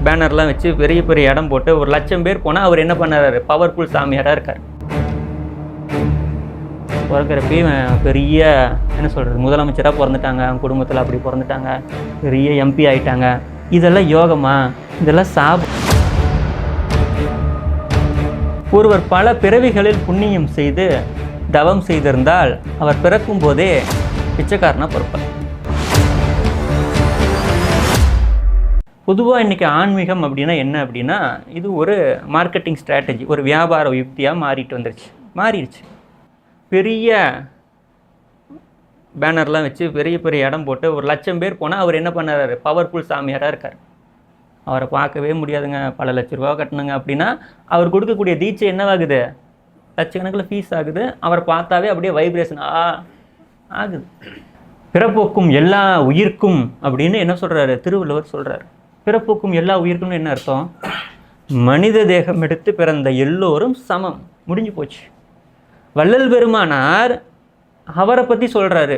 பேனர்லாம் வச்சு பெரிய பெரிய இடம் போட்டு 1,00,000 பேர் போனால் அவர் என்ன பண்ணாரு? பவர்ஃபுல் சாமியாராக இருக்கார். பிறக்கிறப்பே பெரிய என்ன சொல்கிறது, முதலமைச்சராக பிறந்துட்டாங்க, அவங்க குடும்பத்தில் அப்படி பிறந்துட்டாங்க, பெரிய எம்பி ஆகிட்டாங்க. இதெல்லாம் யோகமா? இதெல்லாம் சாபம். ஒருவர் பல பிறவிகளில் புண்ணியம் செய்து தவம் செய்திருந்தால் அவர் பிறக்கும் போதே பிச்சைக்காரனாக பிறப்பார். பொதுவாக இன்றைக்கி ஆன்மீகம் அப்படின்னா என்ன அப்படின்னா, இது ஒரு மார்க்கெட்டிங் ஸ்ட்ராட்டஜி, ஒரு வியாபார யுக்தியாக மாறிடுச்சு. பெரிய பேனர்லாம் வச்சு பெரிய பெரிய இடம் போட்டு 1,00,000 பேர் போனால் அவர் என்ன பண்ணாரு? பவர்ஃபுல் சாமியாராக இருக்கார். அவரை பார்க்கவே முடியாதுங்க, பல லட்ச ரூபா கட்டணுங்க அப்படின்னா அவர் கொடுக்கக்கூடிய தீட்சை என்னவாகுது? லட்சக்கணக்கில் ஃபீஸ் ஆகுது. அவரை பார்த்தாவே அப்படியே வைப்ரேஷன் ஆகுது. பிறப்போக்கும் எல்லா உயிர்க்கும் அப்படின்னு என்ன சொல்கிறாரு? திருவள்ளுவர் சொல்கிறார். பிறப்போக்கும் எல்லா உயிர்க்கும்னு என்ன அர்த்தம்? மனித தேகம் எடுத்து பிறந்த எல்லோரும் சமம். முடிஞ்சு போச்சு. வள்ளல் பெருமானார் அவரை பற்றி சொல்கிறாரு.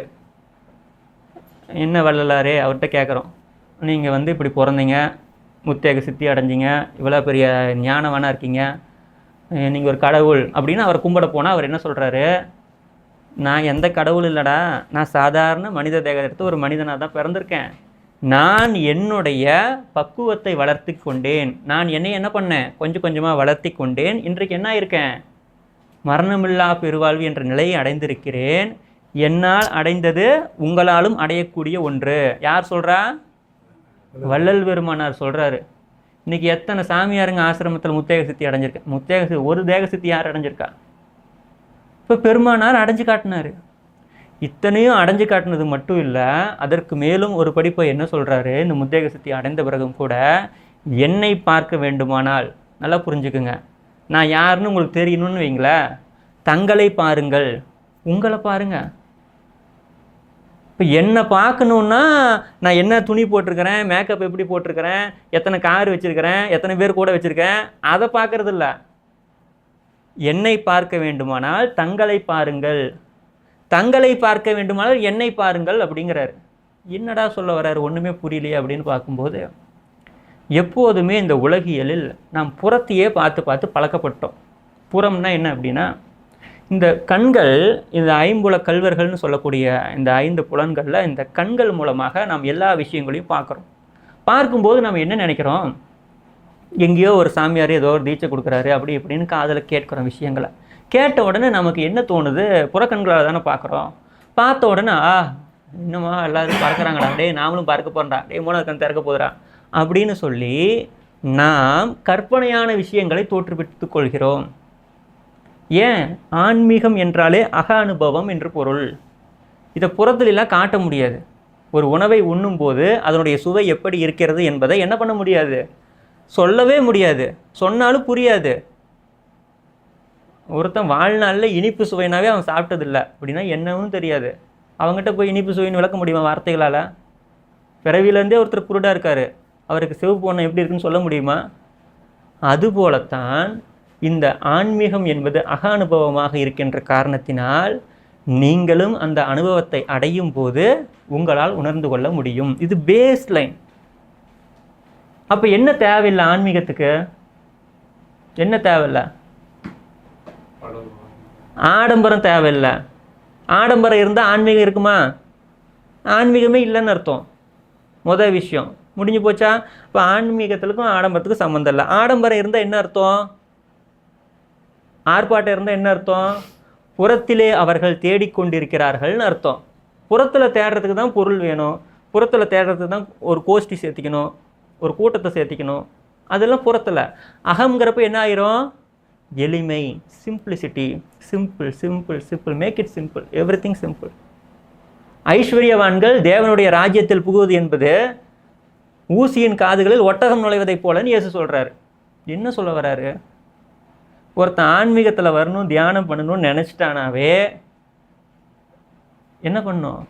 என்ன வள்ளலாரே, அவர்கிட்ட கேட்குறோம், நீங்கள் இப்படி பிறந்தீங்க, முத்தேக சித்தி அடைஞ்சிங்க, இவ்வளோ பெரிய ஞானவானாக இருக்கீங்க, நீங்கள் ஒரு கடவுள் அப்படின்னு அவரை கும்பிட போனால் அவர் என்ன சொல்கிறாரு? நான் எந்த கடவுள் இல்லைடா, நான் சாதாரண மனித தேகம் எடுத்து ஒரு மனிதனாக தான் பிறந்திருக்கேன். நான் என்னுடைய பக்குவத்தை வளர்த்தி கொண்டேன். நான் என்னை என்ன பண்ணேன்? கொஞ்சம் கொஞ்சமாக வளர்த்தி கொண்டேன். இன்றைக்கு என்ன இருக்கேன்? மரணமில்லா பெருவாழ்வு என்ற நிலையை அடைந்திருக்கிறேன். என்னால் அடைந்தது உங்களாலும் அடையக்கூடிய ஒன்று. யார் சொல்கிறா? வள்ளல் பெருமானார் சொல்கிறாரு. இன்றைக்கி எத்தனை சாமியாருங்க ஆசிரமத்தில் முத்தேக சித்தி அடைஞ்சிருக்கேன்? ஒரு தேக சித்தி யார் அடைஞ்சிருக்கா? இப்போ பெருமானார் அடைஞ்சு காட்டினார். இத்தனையும் அடைஞ்சு காட்டினது மட்டும் இல்லை, அதற்கு மேலும் ஒரு படிப்பை என்ன சொல்கிறாரு? இந்த முத்தேக சித்தி அடைந்த பிறகும் கூட என்னை பார்க்க வேண்டுமானால், நல்லா புரிஞ்சுக்குங்க, நான் யாருன்னு உங்களுக்கு தெரியணும்னு வைங்களேன், தங்களை பாருங்கள், உங்களை பாருங்கள். இப்போ என்னை பார்க்கணுன்னா நான் என்ன துணி போட்டிருக்கிறேன், மேக்கப் எப்படி போட்டிருக்கிறேன், எத்தனை கார் வச்சுருக்கிறேன், எத்தனை பேர் கூட வச்சுருக்கேன், அதை பார்க்கறது இல்லை. என்னை பார்க்க வேண்டுமானால் தங்களை பாருங்கள், தங்களை பார்க்க வேண்டுமானால் என்னை பாருங்கள் அப்படிங்கிறாரு. என்னடா சொல்ல வர்றாரு? ஒன்றுமே புரியலையே அப்படின்னு பார்க்கும்போது, எப்போதுமே இந்த உலகியலில் நாம் புறத்தையே பார்த்து பழக்கப்பட்டோம். புறம்னா என்ன அப்படின்னா, இந்த கண்கள், இந்த ஐம்புல கல்வர்கள்னு சொல்லக்கூடிய இந்த 5 புலன்களில் இந்த கண்கள் மூலமாக நாம் எல்லா விஷயங்களையும் பார்க்குறோம். பார்க்கும்போது நம்ம என்ன நினைக்கிறோம்? எங்கேயோ ஒரு சாமியார் ஏதோ ஒரு தீட்சை கொடுக்குறாரு அப்படி இப்படின்னு காதில் கேட்குறோம் விஷயங்களை. கேட்ட உடனே நமக்கு என்ன தோணுது? புறக்கண்களால் தானே பார்க்குறோம். பார்த்த உடனே இன்னுமா எல்லோரும் பறக்கிறாங்களா, டே நாமளும் பறக்க போகிறா, டே 3வது கண் திறக்க போகிறா அப்படின்னு சொல்லி நாம் கற்பனையான விஷயங்களை தோற்றுவித்து கொள்கிறோம். ஏன்? ஆன்மீகம் என்றாலே அக அனுபவம் என்று பொருள். இதை புறத்திலெல்லாம் காட்ட முடியாது. ஒரு உணவை உண்ணும்போது அதனுடைய சுவை எப்படி இருக்கிறது என்பதை என்ன பண்ண முடியாது? சொல்லவே முடியாது. சொன்னாலும் புரியாது. ஒருத்தன் வாழ்நாளில் இனிப்பு சுவைனாவே அவன் சாப்பிட்டதில்லை அப்படின்னா என்னவும் தெரியாது. அவங்ககிட்ட போய் இனிப்பு சுவைன்னு விளக்க முடியுமா வார்த்தைகளால்? பிறவிலேருந்தே ஒருத்தர் குருடாக இருக்கார், அவருக்கு சிவப்பு பொண்ணை எப்படி இருக்குன்னு சொல்ல முடியுமா? அதுபோலத்தான் இந்த ஆன்மீகம் என்பது அக அனுபவமாக இருக்கின்ற காரணத்தினால் நீங்களும் அந்த அனுபவத்தை அடையும் போது உங்களால் உணர்ந்து கொள்ள முடியும். இது பேஸ் லைன். அப்போ என்ன தேவையில்லை ஆன்மீகத்துக்கு? என்ன தேவையில்லை? ஆடம்பரம் தேவையில்லை. ஆடம்பரம் இருந்தால் ஆன்மீகம் இருக்குமா? ஆன்மீகமே இல்லைன்னு அர்த்தம். முதல் விஷயம் முடிஞ்சு போச்சா? இப்போ ஆன்மீகத்துக்கும் ஆடம்பரத்துக்கும் சம்மந்தம் இல்லை. ஆடம்பரம் இருந்தால் என்ன அர்த்தம்? ஆர்ப்பாட்டம் இருந்தால் என்ன அர்த்தம்? புறத்திலே அவர்கள் தேடிக்கொண்டிருக்கிறார்கள்னு அர்த்தம். புறத்தில் தேடுறதுக்கு தான் பொருள் வேணும், புறத்தில் தேடுறதுக்கு தான் ஒரு கோஷ்டி சேர்த்திக்கணும், ஒரு கூட்டத்தை சேர்த்திக்கணும். அதெல்லாம் புறத்தில். அகங்கிறப்ப என்ன ஆயிரும்? எளிமை, simplicity, simple simple simple, make it simple, everything simple. ஐஸ்வர்யவான்கள் தேவனுடைய ராஜ்யத்தில் புகுவது என்பது ஊசியின் காதுகளில் ஒட்டகம் நுழைவதைப் போலன்னு இயேசு சொல்கிறாரு. என்ன சொல்ல வர்றாரு? ஒருத்தன் ஆன்மீகத்தில் வரணும், தியானம் பண்ணணும்னு நினச்சிட்டானாவே என்ன பண்ணணும்?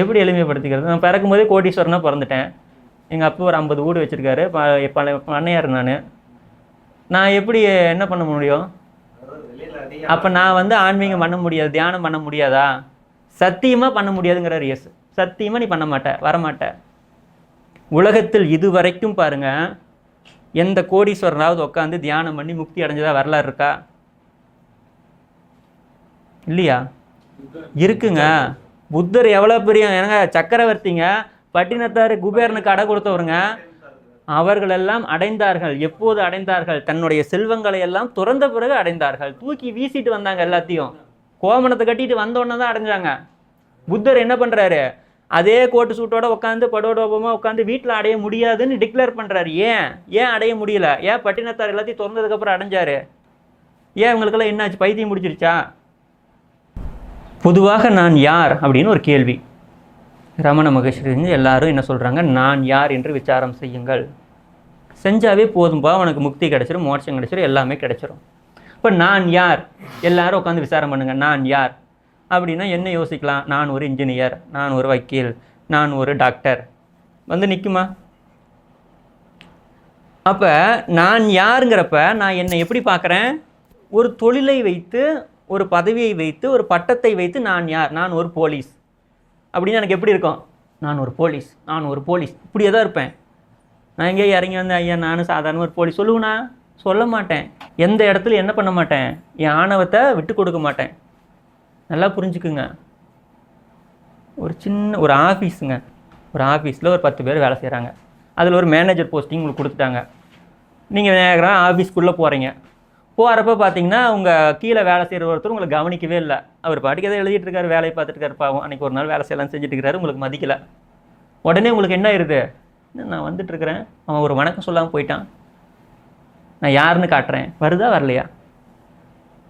எப்படி எளிமைப்படுத்திக்கிறது? நான் பிறக்கும் போதே கோடீஸ்வரனாக பிறந்துட்டேன். எங்கள் அப்பா ஒரு 50 வீடு வச்சுருக்காரு, பண்ணையார். நான் எப்படி என்ன பண்ண முடியும்? அப்போ நான் ஆன்மீகம் பண்ண முடியாது, தியானம் பண்ண முடியாதா? சத்தியமாக பண்ண முடியாதுங்கிறார் இயேசு. சத்தியமாக நீ பண்ண மாட்ட, வரமாட்ட. உலகத்தில் இதுவரைக்கும் பாருங்க, எந்த கோடீஸ்வரனாவது உட்காந்து தியானம் பண்ணி முக்தி அடைஞ்சதா வரலாறு இருக்கா? இல்லையா? இருக்குங்க. புத்தர் எவ்வளோ பெரிய ஏங்க சக்கரவர்த்திங்க, பட்டினத்தார் குபேரனுக்கு அடை கொடுத்தவருங்க. அவர்களெல்லாம் அடைந்தார்கள். எப்போது அடைந்தார்கள்? தன்னுடைய செல்வங்களை எல்லாம் துறந்த பிறகு அடைந்தார்கள். தூக்கி வீசிட்டு வந்தாங்க எல்லாத்தையும். கோமணத்தை கட்டிட்டு வந்தோடனே தான் அடைஞ்சாங்க. புத்தர் என்ன பண்ணுறாரு? அதே கோட்டு சூட்டோட உட்காந்து படோடோபமாக உட்காந்து வீட்டில் அடைய முடியாதுன்னு டிக்ளேர் பண்ணுறாரு. ஏன் அடைய முடியல? ஏன் பட்டினத்தார் எல்லாத்தையும் திறந்ததுக்கப்புறம் அடைஞ்சாரு? ஏன் இவங்களுக்கெல்லாம் என்னாச்சு? பைத்தியம் முடிச்சிருச்சா? பொதுவாக நான் யார் அப்படின்னு ஒரு கேள்வி. ரமண மகரிஷி எல்லாரும் என்ன சொல்கிறாங்க? நான் யார் என்று விசாரம் செய்யுங்கள். செஞ்சாவே போதும்பா, உனக்கு முக்தி கிடைச்சிரும், மோட்சம் கிடைச்சிரும், எல்லாமே கிடைச்சிரும். இப்போ நான் யார்? எல்லாரும் உட்காந்து விசாரம் பண்ணுங்கள். நான் யார் அப்படின்னா என்ன யோசிக்கலாம்? நான் ஒரு இன்ஜினியர், நான் ஒரு வக்கீல், நான் ஒரு டாக்டர் வந்து நிற்குமா? அப்போ நான் யாருங்கிறப்ப நான் என்னை எப்படி பார்க்குறேன்? ஒரு தொழிலை வைத்து, ஒரு பதவியை வைத்து, ஒரு பட்டத்தை வைத்து நான் யார்? நான் ஒரு போலீஸ் அப்படின்னு எனக்கு எப்படி இருக்கும்? நான் ஒரு போலீஸ், நான் ஒரு போலீஸ், இப்படியே தான் இருப்பேன். நான் எங்கேயே இறங்கி வந்து ஐயா நானும் சாதாரண ஒரு போலீஸ் சொல்லுவேனா? சொல்ல மாட்டேன். எந்த இடத்துல என்ன பண்ண மாட்டேன்? என் ஆணவத்தை விட்டு கொடுக்க மாட்டேன். நல்லா புரிஞ்சுக்குங்க. ஒரு ஆஃபீஸுங்க, ஒரு ஆஃபீஸில் ஒரு 10 பேர் வேலை செய்கிறாங்க. அதில் ஒரு மேனேஜர் போஸ்டிங் உங்களுக்கு கொடுத்துட்டாங்க. நீங்கள் நேராக ஆஃபீஸ்க்குள்ளே போகிறீங்க. போகிறப்ப பார்த்தீங்கன்னா உங்கள் கீழே வேலை செய்கிற ஒருத்தர் உங்களை கவனிக்கவே இல்லை. அவர் பாட்டுக்கு எதை எழுதிட்டு இருக்காரு, வேலையை பார்த்துட்டு இருக்காரு. பாவம், அன்றைக்கி ஒரு நாள் வேலை செய்யலாம் செஞ்சுட்டு இருக்காரு, உங்களுக்கு மதிக்கலை. உடனே உங்களுக்கு என்ன ஆயிடுது? நான் வந்துட்டுருக்கிறேன், அவன் ஒரு வணக்கம் சொல்லாமல் போயிட்டான், நான் யாருன்னு காட்டுறேன். வருதா வரலையா?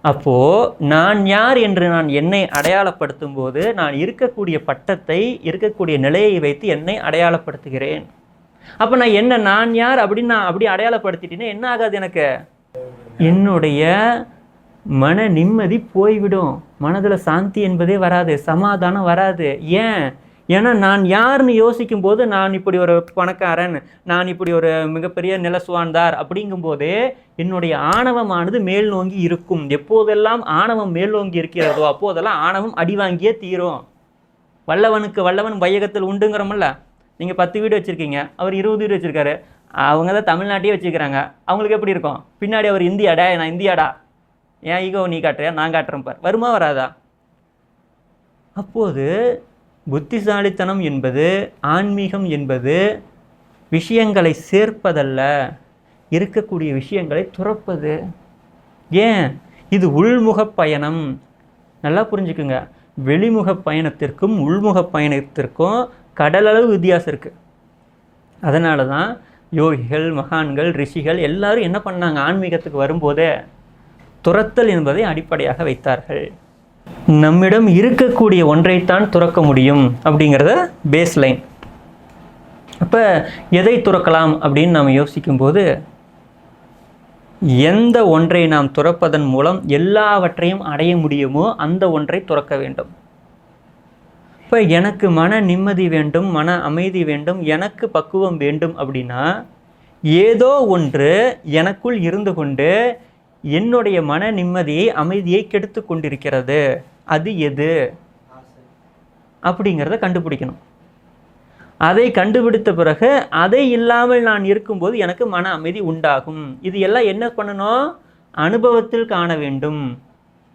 அப்போது நான் யார் என்று நான் என்னை அடையாளப்படுத்தும் போது நான் இருக்கக்கூடிய பட்டத்தை, இருக்கக்கூடிய நிலையை வைத்து என்னை அடையாளப்படுத்துகிறேன். அப்போ நான் யார் அப்படின்னு நான் அப்படி அடையாளப்படுத்திட்டேன்னா என்ன ஆகாது? எனக்கு என்னுடைய மன நிம்மதி போய்விடும். மனதில் சாந்தி என்பதே வராது, சமாதானம் வராது. ஏன்னா நான் யாருன்னு யோசிக்கும் போது, நான் இப்படி ஒரு பணக்காரன், நான் இப்படி ஒரு மிகப்பெரிய நிலசுவான்தார் அப்படிங்கும்போதே என்னுடைய ஆணவமானது மேல் நோங்கி இருக்கும். எப்போதெல்லாம் ஆணவம் மேல் நோங்கி இருக்கிறதோ அப்போதெல்லாம் ஆணவம் அடி வாங்கியே தீரும். வல்லவனுக்கு வல்லவன் வையகத்தில் உண்டுங்கிறோம்ல. நீங்கள் 10 வீடு வச்சுருக்கீங்க, அவர் 20 வீடு வச்சுருக்காரு. அவங்க தான் தமிழ்நாட்டையே வச்சுக்கிறாங்க. அவங்களுக்கு எப்படி இருக்கும்? பின்னாடி அவர் இந்தியாடா, நான் இந்தியாடா, ஏன் ஈகோ நீ காட்டுறியா, நான் காட்டுறேன் பார். வருமா வராதா? அப்போது புத்திசாலித்தனம் என்பது, ஆன்மீகம் என்பது விஷயங்களை சேர்ப்பதல்ல, இருக்கக்கூடிய விஷயங்களை துறப்பது. இது உள்முக பயணம். நல்லா புரிஞ்சுக்குங்க. வெளிமுக பயணத்திற்கும் உள்முக பயணத்திற்கும் கடலளவு வித்தியாசம் இருக்குது. அதனால தான் யோகிகள், மகான்கள், ரிஷிகள் எல்லாரும் என்ன பண்ணாங்க? ஆன்மீகத்துக்கு வரும்போதே துறத்தல் என்பதை அடிப்படையாக வைத்தார்கள். நம்மிடம் இருக்கக்கூடிய ஒன்றைத்தான் துறக்க முடியும் அப்படிங்கிறத பேஸ்லைன். அப்போ எதை துறக்கலாம் அப்படின்னு நாம் யோசிக்கும்போது, எந்த ஒன்றை நாம் துறப்பதன் மூலம் எல்லாவற்றையும் அடைய முடியுமோ அந்த ஒன்றை துறக்க வேண்டும். இப்போ எனக்கு மன நிம்மதி வேண்டும், மன அமைதி வேண்டும், எனக்கு பக்குவம் வேண்டும் அப்படின்னா ஏதோ ஒன்று எனக்குள் இருந்து கொண்டு என்னுடைய மன நிம்மதியை, அமைதியை கெடுத்து கொண்டிருக்கிறது. அது எது அப்படிங்கிறத கண்டுபிடிக்கணும். அதை கண்டுபிடித்த பிறகு அதை இல்லாமல் நான் இருக்கும்போது எனக்கு மன அமைதி உண்டாகும். இது எல்லாம் என்ன பண்ணணும்? அனுபவத்தில் காண வேண்டும்.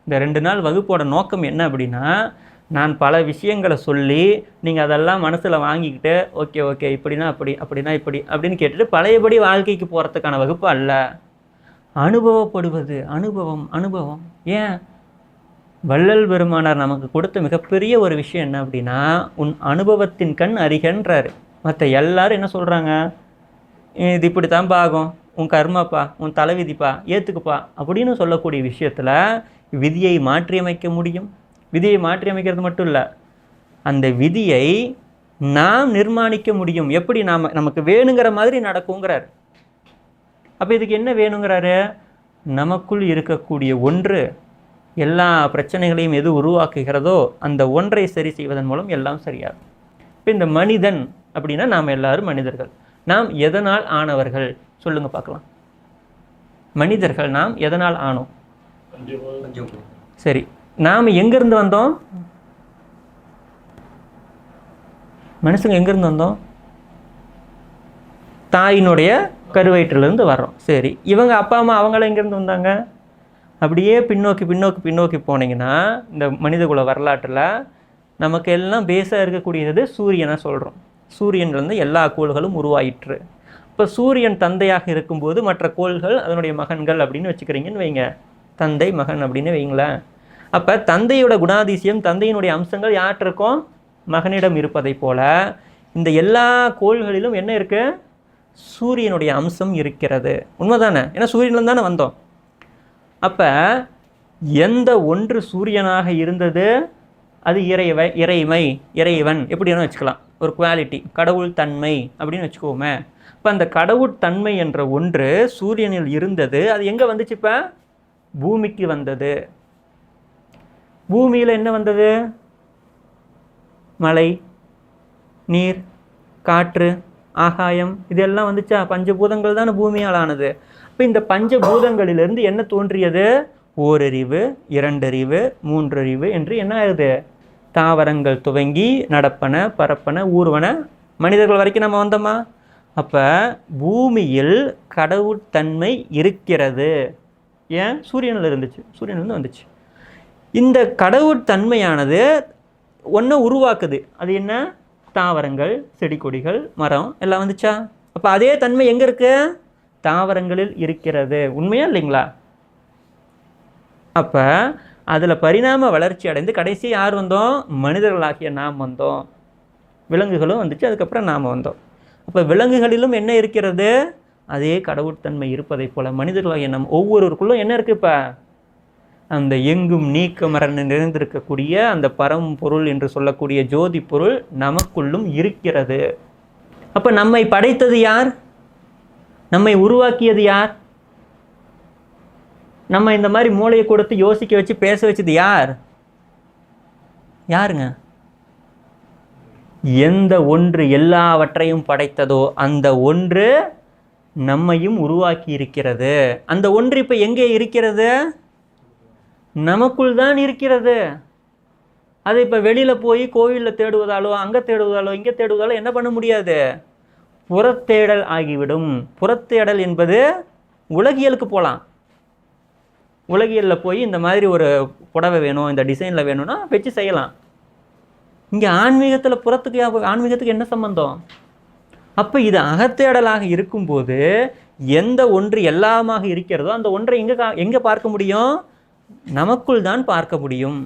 இந்த 2 நாள் வகுப்போட நோக்கம் என்ன அப்படின்னா, நான் பல விஷயங்களை சொல்லி நீங்கள் அதெல்லாம் மனசில் வாங்கிக்கிட்டு ஓகே இப்படின்னா அப்படி, அப்படின்னா இப்படி அப்படின்னு கேட்டுட்டு பழையபடி வாழ்க்கைக்கு போகிறதுக்கான வகுப்பு அல்ல. அனுபவப்படுவது, அனுபவம். வள்ளல் பெருமானார் நமக்கு கொடுத்த மிகப்பெரிய ஒரு விஷயம் என்ன அப்படின்னா, உன் அனுபவத்தின் கண் அறிகன்றாரு. மற்ற எல்லாரும் என்ன சொல்கிறாங்க? இது இப்படி தான் ஆகும், உன் கர்மாப்பா, உன் தலைவிதிப்பா, ஏற்றுக்குப்பா அப்படின்னு சொல்லக்கூடிய விஷயத்தில் விதியை மாற்றியமைக்க முடியும். விதியை மாற்றி அமைக்கிறது மட்டும் இல்லை, அந்த விதியை நாம் நிர்மாணிக்க முடியும். எப்படி? நமக்கு வேணுங்கிற மாதிரி நடக்குங்கிறார். அப்போ இதுக்கு என்ன வேணுங்கிறாரு? நமக்குள் இருக்கக்கூடிய ஒன்று எல்லா பிரச்சனைகளையும் எது உருவாக்குகிறதோ அந்த ஒன்றை சரி செய்வதன் மூலம் எல்லாம் சரியாகும். இப்போ இந்த மனிதன் அப்படின்னா நாம் எல்லாரும் மனிதர்கள். நாம் எதனால் ஆனவர்கள் சொல்லுங்க பார்க்கலாம். மனிதர்கள் நாம் எதனால் ஆனோம்? சரி, நாம் எங்கேருந்து வந்தோம்? மனுஷங்க எங்கேருந்து வந்தோம்? தாயினுடைய கருவயிற்றிலிருந்து வர்றோம். சரி, இவங்க அப்பா அம்மா அவங்களாம் எங்கேருந்து வந்தாங்க? அப்படியே பின்னோக்கி பின்னோக்கி பின்னோக்கி போனீங்கன்னா இந்த மனிதகுல வரலாற்றில் நமக்கு எல்லாம் பேஸாக இருக்கக்கூடியது சூரியனை சொல்கிறோம். சூரியன்லேருந்து எல்லா கோள்களும் உருவாயிற்று. இப்போ சூரியன் தந்தையாக இருக்கும்போது மற்ற கோள்கள் அதனுடைய மகன்கள் அப்படின்னு வச்சுக்கிறீங்கன்னு வைங்க, தந்தை மகன் அப்படின்னு வைங்களேன். அப்போ தந்தையோட குணாதிசயம், தந்தையினுடைய அம்சங்கள் யார்கிட்ட இருக்கும்? மகனிடம் இருப்பதை போல இந்த எல்லா கோள்களிலும் என்ன இருக்கு? சூரியனுடைய அம்சம் இருக்கிறது. உண்மைதானே? ஏன்னா சூரியன்லேருந்து தானே வந்தோம். அப்போ எந்த ஒன்று சூரியனாக இருந்தது அது இறைவன் எப்படி வேணும் வச்சுக்கலாம், ஒரு குவாலிட்டி, கடவுள் தன்மை அப்படின்னு வச்சுக்கோமே. இப்போ அந்த கடவுட்தன்மை என்ற ஒன்று சூரியனில் இருந்தது. அது எங்கே வந்துச்சு? இப்போ பூமிக்கு வந்தது. பூமியில் என்ன வந்தது? மழை, நீர், காற்று, ஆகாயம், இதெல்லாம் வந்துச்சா? பஞ்சபூதங்கள் தானே பூமியால் ஆனது. இப்போ இந்த பஞ்சபூதங்களிலிருந்து என்ன தோன்றியது? ஓரறிவு, இரண்டறிவு, மூன்றறிவு என்று என்ன ஆகுது? தாவரங்கள் துவங்கி நடப்பன, பரப்பன, ஊர்வன, மனிதர்கள் வரைக்கும் நம்ம வந்தோமா? அப்போ பூமியில் கடவுட்தன்மை இருக்கிறது. ஏன்? சூரியனில் இருந்துச்சு, சூரியனிலிருந்து வந்துச்சு. இந்த கடவுட்தன்மையானது ஒன்றை உருவாக்குது. அது என்ன? தாவரங்கள், செடி கொடிகள், மரம் எல்லாம் வந்துச்சா? அப்போ அதே தன்மை எங்கே இருக்கு? தாவரங்களில் இருக்கிறது. உண்மையா இல்லைங்களா? அப்போ அதில் பரிணாம வளர்ச்சி அடைந்து கடைசி யார் வந்தோம்? மனிதர்களாகிய நாம் வந்தோம். விலங்குகளும் வந்துச்சு, அதுக்கப்புறம் நாம் வந்தோம். அப்போ விலங்குகளிலும் என்ன இருக்கிறது? அதே கடவுட்தன்மை இருப்பதை போல மனிதர்களாகிய நம் ஒவ்வொருவருக்குள்ளும் என்ன இருக்குது? இப்போ அந்த எங்கும் நீக்கமர நிறைந்திருக்கக்கூடிய அந்த பரம்பொருள் என்று சொல்லக்கூடிய ஜோதி பொருள் நமக்குள்ளும் இருக்கிறது. அப்போ நம்மை படைத்தது யார்? நம்மை உருவாக்கியது யார்? நம்ம இந்த மாதிரி மூளையை கொடுத்து யோசிக்க வச்சு பேச வச்சது யார்? யாருங்க? எந்த ஒன்று எல்லாவற்றையும் படைத்ததோ அந்த ஒன்று நம்மையும் உருவாக்கி இருக்கிறது. அந்த ஒன்று இப்போ எங்கே இருக்கிறது? நமக்குள் தான் இருக்கிறது. அது இப்போ வெளியில் போய் கோவிலில் தேடுவதாலோ, அங்கே தேடுவதாலோ, இங்கே தேடுவதாலோ என்ன பண்ண முடியாது? புறத்தேடல் ஆகிவிடும். புறத்தேடல் என்பது உலகியலுக்கு போகலாம். உலகியலில் போய் இந்த மாதிரி ஒரு புடவை வேணும், இந்த டிசைனில் வேணும்னா வச்சு செய்யலாம். இங்கே ஆன்மீகத்தில் ஆன்மீகத்துக்கு என்ன சம்பந்தம்? அப்போ இது அகத்தேடலாக இருக்கும்போது எந்த ஒன்று எல்லாமாக இருக்கிறதோ அந்த ஒன்றை எங்கே பார்க்க முடியும்? நமக்குள் தான் பார்க்க முடியும்.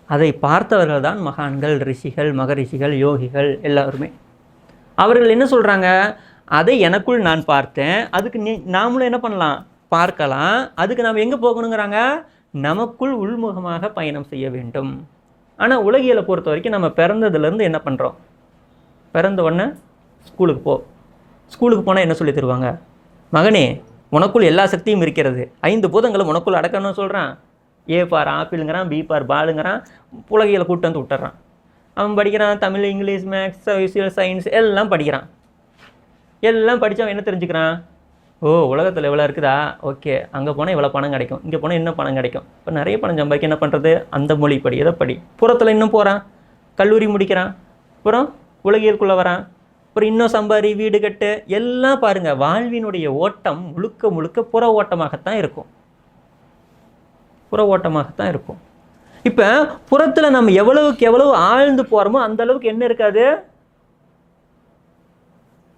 அதை பார்த்தவர்கள் தான் மகான்கள், ரிஷிகள், மகரிஷிகள், யோகிகள் எல்லாருமே. அவர்கள் என்ன சொல்கிறாங்க? அதை எனக்குள் நான் பார்த்தேன், அதுக்கு நாமளும் என்ன பண்ணலாம்? பார்க்கலாம். அதுக்கு நாம் எங்கே போகணுங்கிறாங்க? நமக்குள் உள்முகமாக பயணம் செய்ய வேண்டும். ஆனால் உலகியலை பொறுத்த வரைக்கும் நம்ம பிறந்ததுலேருந்து என்ன பண்ணுறோம்? பிறந்த உடனே ஸ்கூலுக்கு போ. ஸ்கூலுக்கு போனால் என்ன சொல்லி தருவாங்க? மகனே, உனக்குள் எல்லா சக்தியும் இருக்கிறது, 5 பூதங்களும் உனக்குள் அடக்கணும்னு சொல்கிறான். ஏ பார் ஆப்பிளுங்கிறான், பி பார் பாலுங்கிறான், உலகியலை கூப்பிட்டு வந்து விட்டுறான். அவன் படிக்கிறான், Tamil, English, maths, social science எல்லாம் படிக்கிறான். எல்லாம் படித்தவன் என்ன தெரிஞ்சுக்கிறான்? ஓ, உலகத்தில் இவ்வளோ இருக்குதா, ஓகே, அங்கே போனால் இவ்வளோ பணம் கிடைக்கும், இங்கே போனால் இன்னும் பணம் கிடைக்கும். இப்போ நிறைய பணம் சம்பாதிக்க என்ன பண்ணுறது? அந்த மொழி படி, எதை படி, புறத்தில் இன்னும் போகிறான், கல்லூரி முடிக்கிறான், அப்புறம் உலகியலுக்குள்ளே வரான், அப்புறம் இன்னும் சம்பாரி, வீடு கட்டு, எல்லாம் பாருங்கள். வாழ்வினுடைய ஓட்டம் முழுக்க முழுக்க புற ஓட்டமாகத்தான் இருக்கும். புற ஓட்டமாகத்தான் இருக்கும். இப்போ புறத்தில் நம்ம எவ்வளவுக்கு எவ்வளவு ஆழ்ந்து போகிறோமோ அந்த அளவுக்கு என்ன இருக்காது?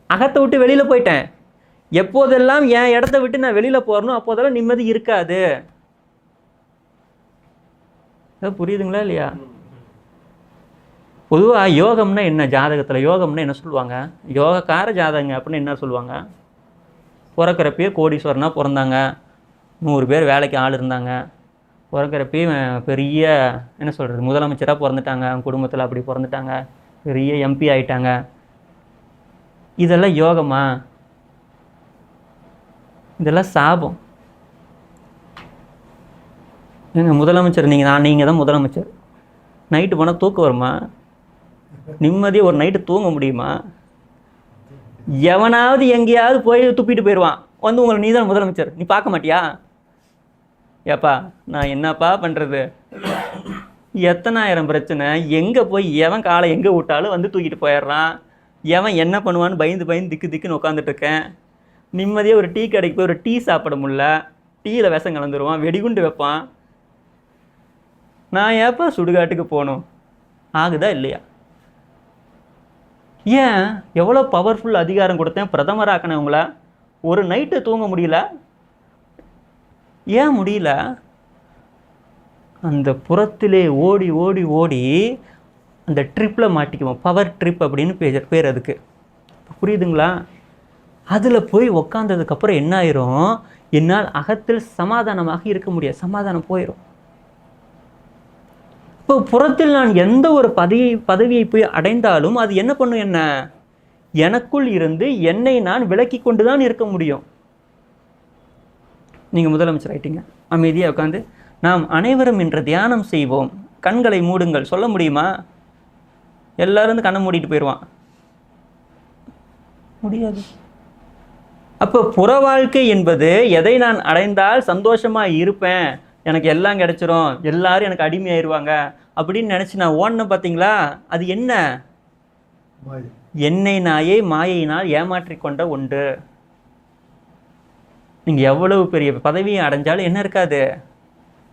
அகத்தை விட்டு வெளியில் போயிட்டேன், எப்போதெல்லாம் என் இடத்த விட்டு நான் வெளியில் போகிறனோ அப்போதெல்லாம் நிம்மதி இருக்காது. புரியுதுங்களா இல்லையா? பொதுவாக யோகம்னா என்ன? ஜாதகத்தில் யோகம்னா என்ன சொல்லுவாங்க? யோகக்கார ஜாதகங்க அப்படின்னு என்ன சொல்லுவாங்க? பிறக்கிறப்பயே கோடீஸ்வரனாக பிறந்தாங்க, 100 பேர் வேலைக்கு ஆள் இருந்தாங்க, பிறக்கிறப்பயே பெரிய என்ன சொல்கிறது முதலமைச்சராக பிறந்துட்டாங்க, அவங்க குடும்பத்தில் அப்படி பிறந்துட்டாங்க, பெரிய எம்பி ஆகிட்டாங்க. இதெல்லாம் யோகமா? இதெல்லாம் சாபம். எங்கள் முதலமைச்சர் நீங்கள் தான் முதலமைச்சர். நைட்டு போனால் தூக்கம் வருமா? நிம்மதியாக ஒரு நைட்டு தூங்க முடியுமா? எவனாவது எங்கேயாவது போய் துப்பிட்டு போயிடுவான், வந்து உங்களை நீ தான் முதலமைச்சர், நீ பார்க்க மாட்டியா? ஏப்பா நான் என்னப்பா பண்ணுறது? எத்தனாயிரம் பிரச்சனை, எங்கே போய் எவன் காலை எங்கே விட்டாலும் வந்து தூக்கிட்டு போயிடுறான். எவன் என்ன பண்ணுவான்னு பயந்து திக்குன்னு உட்காந்துட்டு இருக்கேன். நிம்மதியாக ஒரு டீ கடைக்கு போய் ஒரு டீ சாப்பிட முடியல, டீயில் விஷம் கலந்துருவான், வெடிகுண்டு வைப்பான். நான் ஏப்பா சுடுகாட்டுக்கு போகணும்? ஆகுதா இல்லையா? ஏன் எவ்வளோ பவர்ஃபுல் அதிகாரம் கொடுத்தேன், பிரதமராக்கினேன் உங்களை, ஒரு நைட்டு தூங்க முடியல. ஏன் முடியல? அந்த புறத்திலே ஓடி ஓடி ஓடி அந்த ட்ரிப்பில் மாட்டிக்குவோம். பவர் ட்ரிப் அப்படின்னு பேர் அதுக்கு. புரியுதுங்களா? அதில் போய் உக்காந்ததுக்கப்புறம் என்ன ஆயிரும், என்னால் அகத்தில் சமாதானமாக இருக்க முடியாது, சமாதானம் போயிடும். இப்போ புறத்தில் நான் எந்த ஒரு பதவியை போய் அடைந்தாலும் அது என்ன பண்ணும், என்ன எனக்குள் இருந்து என்னை நான் விலக்கி கொண்டு தான் இருக்க முடியும். நீங்கள் முதலமைச்சர் ஆயிட்டீங்க, அமைதியாக உட்காந்து நாம் அனைவரும் இன்று தியானம் செய்வோம், கண்களை மூடுங்கள் சொல்ல முடியுமா? எல்லாரும் கண்ணை மூடிட்டு போயிடுவான். முடியாது. அப்போ புற வாழ்க்கை என்பது எதை நான் அடைந்தால் சந்தோஷமாக இருப்பேன், எனக்கு எல்லாம் கிடைச்சிரும், எல்லாரும் எனக்கு அடிமையாயிருவாங்க அப்படின்னு நினச்சி நான் ஓடணும் பார்த்தீங்களா, அது என்ன? என்னை நாயே மாயையினால் ஏமாற்றிக்கொண்ட ஒன்று. நீங்கள் எவ்வளவு பெரிய பதவியை அடைஞ்சாலும் என்ன இருக்காது,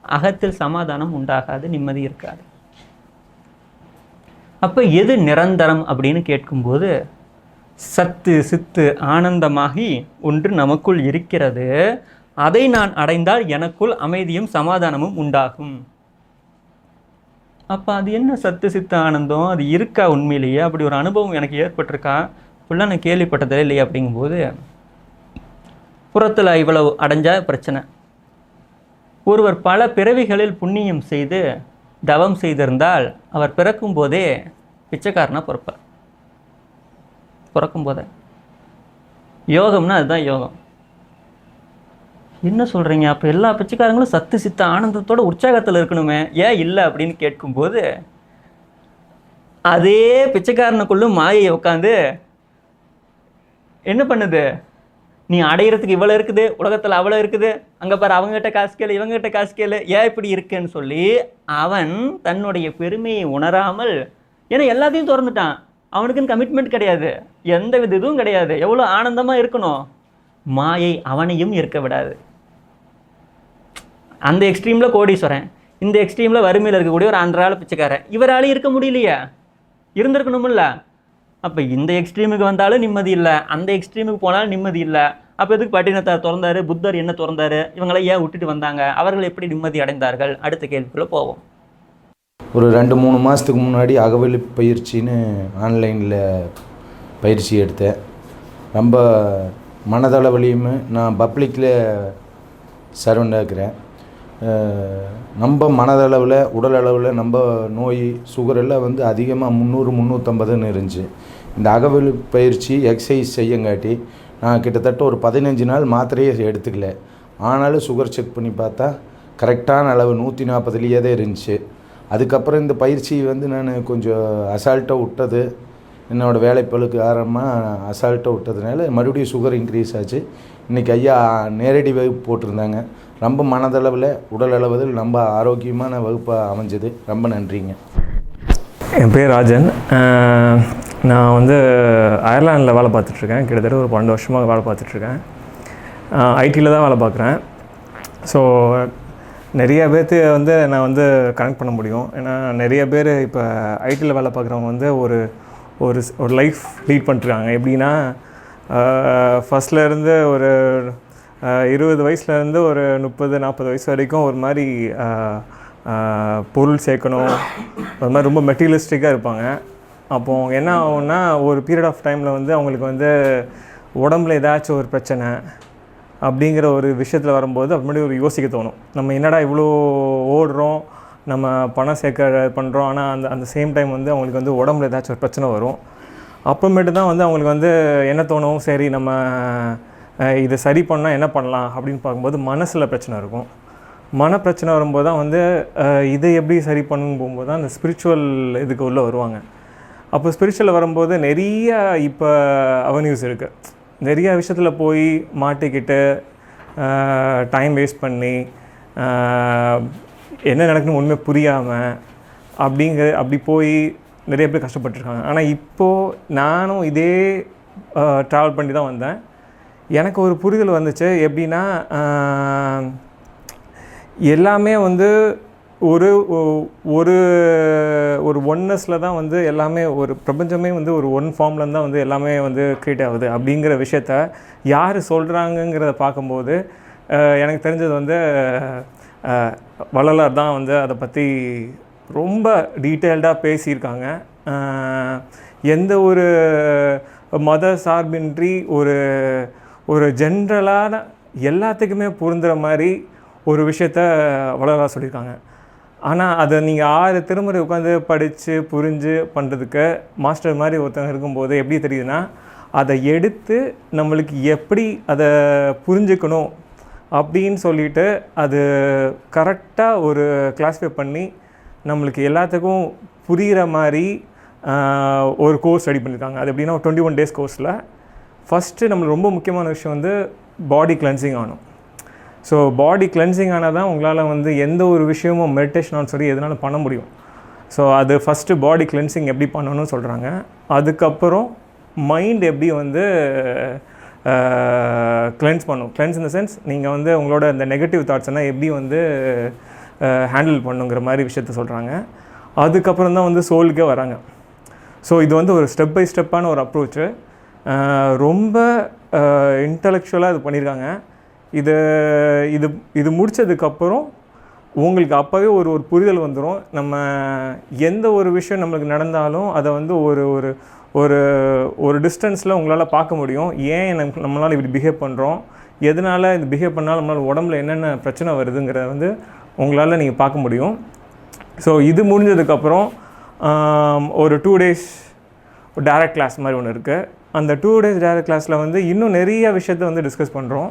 அகத்தில் சமாதானம் உண்டாகாது, நிம்மதி இருக்காது. அப்போ எது நிரந்தரம் அப்படின்னு கேட்கும்போது, சத்து சித்து ஆனந்தமாகி ஒன்று நமக்குள் இருக்கிறது, அதை நான் அடைந்தால் எனக்குள் அமைதியும் சமாதானமும் உண்டாகும். அப்போ அது என்ன சத்து சித்து ஆனந்தம், அது இருக்கா உண்மையிலேயே? அப்படி ஒரு அனுபவம் எனக்கு ஏற்பட்டிருக்கா? ஃபுல்லாக நான் கேள்விப்பட்டதே இல்லையே. அப்படிங்கும்போது புறத்தில் இவ்வளவு அடைஞ்சா பிரச்சனை. ஒருவர் பல பிறவிகளில் புண்ணியம் செய்து தவம் செய்திருந்தால் அவர் பிறக்கும் போதே பிச்சைக்காரனா பிறப்பார். பிறக்கும் போதே யோகம்னா அதுதான் யோகம். என்ன சொல்கிறீங்க? அப்போ எல்லா பிச்சைக்காரங்களும் சத்து சித்த ஆனந்தத்தோட உற்சாகத்தில் இருக்கணுமே, ஏன் இல்லை அப்படின்னு கேட்கும்போது, அதே பிச்சைக்காரனுக்குள்ளும் மாயை உட்காந்து என்ன பண்ணுது, நீ அடையிறதுக்கு இவ்வளோ இருக்குது, உலகத்தில் அவ்வளோ இருக்குது, அங்கே பாரு அவங்ககிட்ட காசு கேளு, இவங்ககிட்ட காசு கேளு, ஏன் இப்படி இருக்குன்னு சொல்லி அவன் தன்னுடைய பெருமையை உணராமல், ஏன்னா எல்லாத்தையும் திறந்துட்டான், அவனுக்குன்னு கமிட்மெண்ட் கிடையாது, எந்த வித இதுவும் கிடையாது, எவ்வளோ ஆனந்தமாக இருக்கணும், மாயை அவனையும் இருக்க விடாது. அந்த எக்ஸ்ட்ரீமில் கோடீஸ்வரன், இந்த எக்ஸ்ட்ரீமில் வறுமையில் இருக்கக்கூடிய ஒரு ஆந்திராவில் பிச்சைக்காரன், இவராலையும் இருக்க முடியலையா? இருந்திருக்கணுமில்ல? அப்போ இந்த எக்ஸ்ட்ரீமுக்கு வந்தாலும் நிம்மதி இல்லை, அந்த எக்ஸ்ட்ரீமுக்கு போனாலும் நிம்மதி இல்லை. அப்போ எதுக்கு பட்டினத்தார் திறந்தாரு, புத்தர் என்ன திறந்தாரு, இவங்களை ஏன் விட்டுட்டு வந்தாங்க, அவர்கள் எப்படி நிம்மதி அடைந்தார்கள்? அடுத்த கேள்விக்குள்ளே போவோம். ஒரு 2-3 மாதத்துக்கு முன்னாடி அகவெளி பயிற்சின்னு ஆன்லைனில் பயிற்சி எடுத்தேன். ரொம்ப மனதளவுலையும் நான் பப்ளிக்கில் சரௌண்டாக இருக்கிறேன். நம்ம மனதளவில் உடல் அளவில் நம்ம நோய் சுகரெல்லாம் வந்து அதிகமாக 300-350ன்னு இருந்துச்சு. இந்த அகவெளி பயிற்சி எக்ஸசைஸ் செய்யங்காட்டி நான் கிட்டத்தட்ட ஒரு 15 நாள் மாத்திரையே எடுத்துக்கல. ஆனாலும் சுகர் செக் பண்ணி பார்த்தா கரெக்டான அளவு 140லேயே தான் இருந்துச்சு. அதுக்கப்புறம் இந்த பயிற்சி வந்து நான் கொஞ்சம் அசால்ட்டாக விட்டது, என்னோடய வேலைப்பளுக்கு காரணமாக அசால்ட்டாக விட்டதுனால மறுபடியும் சுகர் இன்க்ரீஸ் ஆச்சு. இன்றைக்கி ஐயா நேரடி வகுப்பு போட்டிருந்தாங்க. ரொம்ப மனதளவில் உடல் அளவில் ரொம்ப ஆரோக்கியமான வகுப்பாக அமைஞ்சது. ரொம்ப நன்றிங்க. என் பேர் ராஜன். நான் வந்து அயர்லாண்டில் வேலை பார்த்துட்ருக்கேன். கிட்டத்தட்ட ஒரு 12 வருஷமாக வேலை பார்த்துட்ருக்கேன். ஐடியில் தான் வேலை பார்க்குறேன். ஸோ நிறைய பேர்த்து வந்து நான் வந்து கனெக்ட் பண்ண முடியும். ஏன்னா நிறைய பேர் இப்போ ஐடியில் வேலை பார்க்குறவங்க வந்து ஒரு ஒரு லைஃப் லீட் பண்ணிட்டுருக்காங்க. எப்படின்னா ஃபஸ்ட்லேருந்து ஒரு 20 வயசுலேருந்து ஒரு 30-40 வயசு வரைக்கும் ஒரு மாதிரி பொருள் சேர்க்கணும், ஒரு மாதிரி ரொம்ப மெட்டீரியலிஸ்டிக்காக இருப்பாங்க. அப்போது என்ன ஆகும்னா ஒரு பீரியட் ஆஃப் டைமில் வந்து அவங்களுக்கு வந்து உடம்புல ஏதாச்சும் ஒரு பிரச்சனை அப்படிங்கிற ஒரு விஷயத்தில் வரும்போது அப்படி ஒரு யோசிக்க தோணும். நம்ம என்னடா இவ்வளோ ஓடுறோம், நம்ம பணம் சேர்க்க பண்ணுறோம், ஆனால் அந்த சேம் டைம் வந்து அவங்களுக்கு வந்து உடம்புல ஏதாச்சும் ஒரு பிரச்சனை வரும். அப்புறமேட்டு தான் வந்து அவங்களுக்கு வந்து என்ன தோணும், சரி நம்ம இதை சரி பண்ணால் என்ன பண்ணலாம் அப்படின்னு பார்க்கும்போது மனசில் பிரச்சனை இருக்கும். மனப்பிரச்சனை வரும்போது தான் வந்து இதை எப்படி சரி பண்ணணும் போகும்போது தான் அந்த ஸ்பிரிச்சுவல் இதுக்கு உள்ளே வருவாங்க. அப்போ ஸ்பிரிச்சுவலில் வரும்போது நிறைய இப்போ அவென்யூஸ் இருக்குது. நிறைய விஷயத்தில் போய் மாட்டிக்கிட்டு டைம் வேஸ்ட் பண்ணி என்ன நடக்குன்னு உண்மை புரியாமல் அப்படி போய் நிறைய பேர் கஷ்டப்பட்டுருக்காங்க. ஆனால் இப்போது நானும் இதே ட்ராவல் பண்ணி தான் வந்தேன். எனக்கு ஒரு புரிதல் வந்துச்சு. எப்படின்னா எல்லாமே வந்து ஒரு ஒரு ஒரு ஒன்னஸில் தான் வந்து எல்லாமே, ஒரு பிரபஞ்சமே வந்து ஒரு ஒன் ஃபார்ம்லேருந்து தான் வந்து எல்லாமே வந்து க்ரியேட் ஆகுது அப்படிங்கிற விஷயத்த யார் சொல்கிறாங்கங்கிறத பார்க்கும்போது எனக்கு தெரிஞ்சது வந்து வள்ளலார் தான் வந்து அதை பற்றி ரொம்ப டீட்டெயில்டாக பேசியிருக்காங்க. எந்த ஒரு மத சார்பின்றி ஒரு ஒரு ஜென்ரலான எல்லாத்துக்குமே பொருந்துகிற மாதிரி ஒரு விஷயத்த வள்ளலார் சொல்லியிருக்காங்க. ஆனால் அதை நீங்கள் 6 திருமுறை உட்காந்து படித்து புரிஞ்சு பண்ணுறதுக்கு மாஸ்டர் மாதிரி ஒருத்தவங்க இருக்கும்போது எப்படி தெரியுதுன்னா, அதை எடுத்து நம்மளுக்கு எப்படி அதை புரிஞ்சுக்கணும் அப்படின்னு சொல்லிட்டு அது கரெக்டாக ஒரு கிளாஸிஃபை பண்ணி நம்மளுக்கு எல்லாத்துக்கும் புரிகிற மாதிரி ஒரு கோர்ஸ் ரெடி பண்ணியிருக்காங்க. அது எப்படின்னா 21 days கோர்ஸில் ஃபஸ்ட்டு நம்மளுக்கு ரொம்ப முக்கியமான விஷயம் வந்து பாடி கிளென்சிங் ஆகணும். ஸோ பாடி கிளென்சிங் ஆனால் தான் உங்களால் வந்து எந்த ஒரு விஷயமும் மெடிடேஷனாலும் சரி எதுனாலும் பண்ண முடியும். ஸோ அது ஃபஸ்ட்டு பாடி கிளென்சிங் எப்படி பண்ணணும்னு சொல்கிறாங்க. அதுக்கப்புறம் மைண்ட் எப்படி வந்து கிளென்ஸ் பண்ணும். கிளென்ஸ் இன் த சென்ஸ் நீங்கள் வந்து உங்களோட இந்த நெகட்டிவ் தாட்ஸ்னால் எப்படி வந்து ஹேண்டில் பண்ணுங்கிற மாதிரி விஷயத்த சொல்கிறாங்க. அதுக்கப்புறம் தான் வந்து சோலுக்கே வராங்க. ஸோ இது வந்து ஒரு ஸ்டெப் பை ஸ்டெப்பான ஒரு அப்ரோச்சு. ரொம்ப இன்டலெக்சுவலாக இது பண்ணியிருக்காங்க. இது இது இது முடித்ததுக்கப்புறம் உங்களுக்கு அப்போவே ஒரு ஒரு புரிதல் வந்துடும். நம்ம எந்த ஒரு விஷயம் நம்மளுக்கு நடந்தாலும் அதை வந்து ஒரு ஒரு ஒரு ஒரு டிஸ்டன்ஸில் உங்களால் பார்க்க முடியும். ஏன் நம்மளால் இப்படி பிஹேவ் பண்ணுறோம், எதனால் இது பிஹேவ் பண்ணாலும் நம்மளால் உடம்புல என்னென்ன பிரச்சனை வருதுங்கிறத வந்து உங்களால் நீங்கள் பார்க்க முடியும். ஸோ இது முடிஞ்சதுக்கப்புறம் ஒரு 2 days டைரக்ட் கிளாஸ் மாதிரி ஒன்று இருக்குது. அந்த 2 days டைரக்ட் கிளாஸில் வந்து இன்னும் நிறைய விஷயத்த வந்து டிஸ்கஸ் பண்ணுறோம்.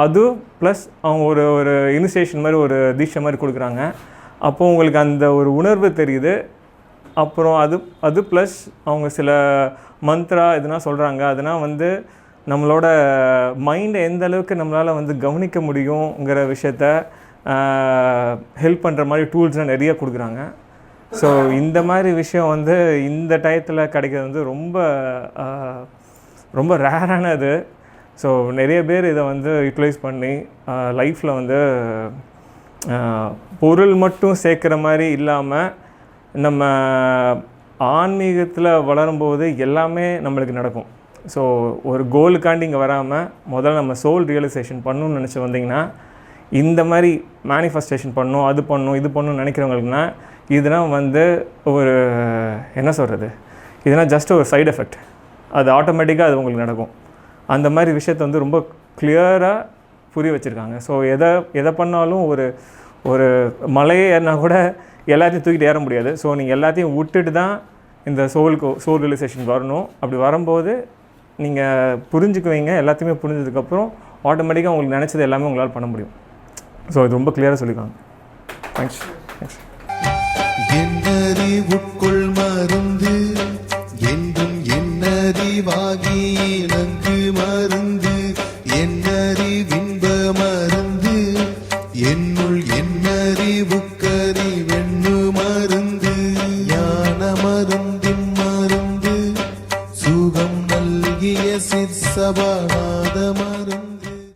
அது ப்ளஸ் அவங்க ஒரு ஒரு இனிஷியேஷன் மாதிரி ஒரு தீட்சை மாதிரி கொடுக்குறாங்க. அப்போது உங்களுக்கு அந்த ஒரு உணர்வு தெரியுது. அப்புறம் அது ப்ளஸ் அவங்க சில மந்த்ரா எதுனா சொல்கிறாங்க. அதனால் வந்து நம்மளோட மைண்டை எந்த அளவுக்கு நம்மளால் வந்து கவனிக்க முடியுங்கிற விஷயத்த ஹெல்ப் பண்ணுற மாதிரி டூல்ஸ்லாம் நிறைய கொடுக்குறாங்க. ஸோ இந்த மாதிரி விஷயம் வந்து இந்த டயத்தில் கிடைக்கிறது வந்து ரொம்ப ரொம்ப ரேரானது. ஸோ நிறைய பேர் இதை வந்து யூட்டிலைஸ் பண்ணி லைஃப்பில் வந்து பொருள் மட்டும் சேர்க்குற மாதிரி இல்லாமல் நம்ம ஆன்மீகத்தில் வளரும்போது எல்லாமே நம்மளுக்கு நடக்கும். ஸோ ஒரு கோலுக்காண்டி இங்கே வராமல் முதல்ல நம்ம சோல் ரியலைசேஷன் பண்ணணும்னு நினச்சி வந்திங்கன்னா, இந்த மாதிரி மேனிஃபெஸ்டேஷன் பண்ணணும், அது பண்ணணும், இது பண்ணணும்னு நினைக்கிறவங்களுக்குனா இதெல்லாம் வந்து ஒரு என்ன சொல்கிறது, இதெல்லாம் ஜஸ்ட் ஒரு சைடு எஃபெக்ட். அது ஆட்டோமேட்டிக்காக அது உங்களுக்கு நடக்கும். அந்த மாதிரி விஷயத்தை வந்து ரொம்ப கிளியராக புரிய வச்சுருக்காங்க. ஸோ எதை பண்ணாலும் ஒரு ஒரு மலையே ஏறினா கூட எல்லாத்தையும் தூக்கிட்டு ஏற முடியாது. ஸோ நீங்கள் எல்லாத்தையும் விட்டுட்டு தான் இந்த சோல் ரியலைசேஷன் வரணும். அப்படி வரும்போது நீங்கள் புரிஞ்சுக்குவீங்க. எல்லாத்தையுமே புரிஞ்சதுக்கப்புறம் ஆட்டோமேட்டிக்காக உங்களுக்கு நினச்சது எல்லாமே உங்களால் பண்ண முடியும். ஸோ இது ரொம்ப கிளியராக சொல்லியிருக்காங்க. தேங்க்ஸ். என்னறிவுக்குள் மருந்து என்றும் என்னறிவாகி இணங்கு மருந்து என்னறிவின்ப மருந்து என்